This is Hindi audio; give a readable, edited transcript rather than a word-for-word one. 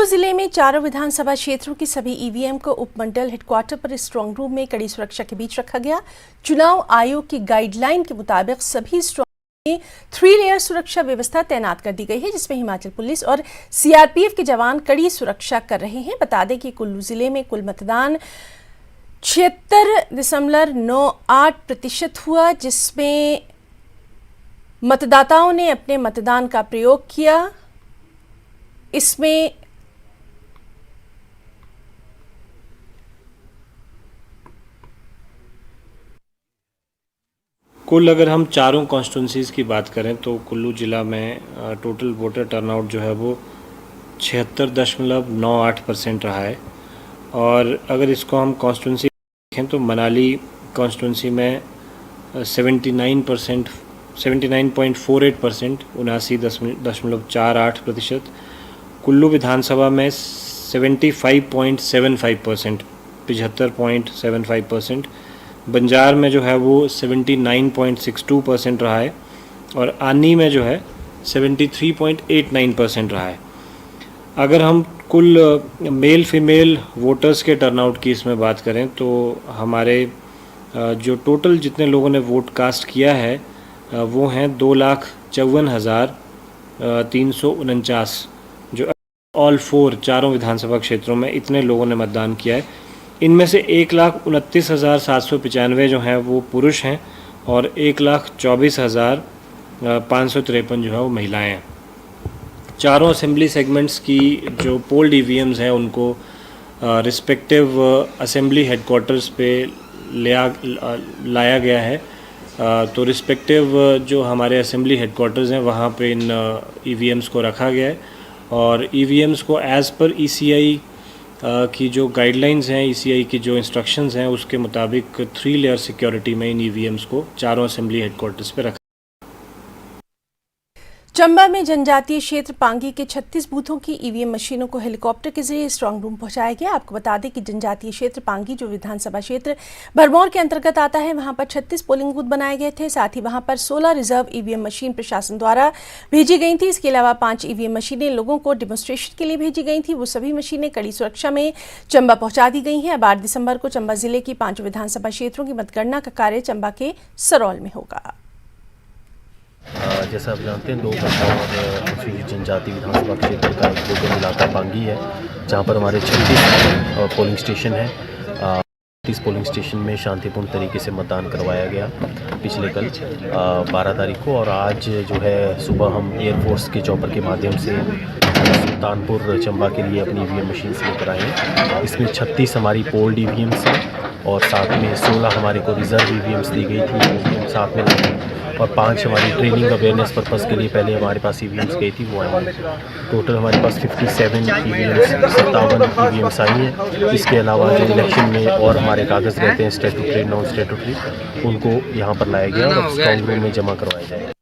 जिले में चारों विधानसभा क्षेत्रों की सभी ईवीएम को उपमंडल हेडक्वार्टर पर स्ट्रांग रूम में कड़ी सुरक्षा के बीच रखा गया। चुनाव आयोग की गाइडलाइन के मुताबिक सभी स्ट्रांग में 3 लेयर सुरक्षा व्यवस्था तैनात कर दी गई है, जिसमें हिमाचल पुलिस और सीआरपीएफ के जवान कड़ी सुरक्षा कर रहे हैं। बता दें कि कुल्लू जिले में कुल मतदान 76.98% हुआ, जिसमें मतदाताओं ने अपने मतदान का प्रयोग किया। इसमें कुल अगर हम चारों कॉन्स्टिट्यूंसीज़ की बात करें तो कुल्लू ज़िला में टोटल वोटर टर्नआउट जो है वो 76.98% रहा है। और अगर इसको हम कॉन्स्टिट्यूंसी देखें तो मनाली कॉन्स्टिट्यूंसी में 79.48%, 79.48%, कुल्लू विधानसभा में 75.75%, 75.75%, बंजार में जो है वो 79.62% रहा है और आनी में जो है 73.89% रहा है। अगर हम कुल मेल फीमेल वोटर्स के टर्नआउट की इसमें बात करें तो हमारे जो टोटल जितने लोगों ने वोट कास्ट किया है वो हैं 2,54,349, जो ऑल 4 चारों विधानसभा क्षेत्रों में इतने लोगों ने मतदान किया है। इनमें से 1,29,795 जो हैं वो पुरुष हैं और 1,24,553 जो है वो महिलाएं हैं। चारों असेंबली सेगमेंट्स की जो पोल्ड ईवीएम्स हैं उनको रिस्पेक्टिव असेंबली हेडक्वार्टर्स पे लाया गया है। तो रिस्पेक्टिव जो हमारे असेंबली हेडक्वार्टर्स हैं वहाँ पे इन ईवीएम्स को रखा गया है और ईवीएम्स को एज़ पर ईसीआई की जो गाइडलाइंस हैं, ईसीआई की जो इंस्ट्रक्शंस हैं उसके मुताबिक 3 लेयर सिक्योरिटी में इन ईवीएम्स को चारों असेंबली हेडक्वार्टर्स पे रखा। चंबा में जनजातीय क्षेत्र पांगी के 36 बूथों की ईवीएम मशीनों को हेलीकॉप्टर के जरिए स्ट्रांग रूम पहुंचाया गया। आपको बता दें कि जनजातीय क्षेत्र पांगी जो विधानसभा क्षेत्र भरमौर के अंतर्गत आता है, वहां पर 36 पोलिंग बूथ बनाए गए थे। साथ ही वहां पर 16 रिजर्व ईवीएम मशीन प्रशासन द्वारा भेजी गई थी। इसके अलावा 5 ईवीएम मशीनें लोगों को डेमोन्स्ट्रेशन के लिए भेजी गई थी। वो सभी मशीनें कड़ी सुरक्षा में चंबा पहुंचा दी गई हैं। अब 8 दिसंबर को चंबा जिले की 5 विधानसभा क्षेत्रों की मतगणना का कार्य चंबा के सरौल में होगा। जैसा आप जानते हैं, 2 और जनजाति विधानसभा क्षेत्र का एक दुर्गम इलाका पांगी है, जहां पर हमारे 36 पोलिंग स्टेशन हैं। 30 पोलिंग स्टेशन में शांतिपूर्ण तरीके से मतदान करवाया गया पिछले कल 12 तारीख को, और आज जो है सुबह हम एयरफोर्स के चॉपर के माध्यम से सुल्तानपुर चंबा के लिए अपनी ईवीएम मशीन लेकर आए हैं। इसमें 36 हमारी पोल्ड ईवीएम्स हैं और साथ में 16 हमारे को रिजर्व ईवीएम्स दी गई थी साथ में, और 5 हमारी ट्रेनिंग अवेयरनेस पर्पज़ के लिए पहले हमारे पास ईवीएम्स गई थी, वो हमारे टोटल हमारे पास 57 ईवीएम्स आई हैं। इसके अलावा जो इलेक्शन में और हमारे कागज़ रहते हैं स्टैट्यूटरी नॉन स्टैट्यूटरी, उनको यहाँ पर लाया गया और स्ट्रांग रूम में जमा करवाया जाएगा।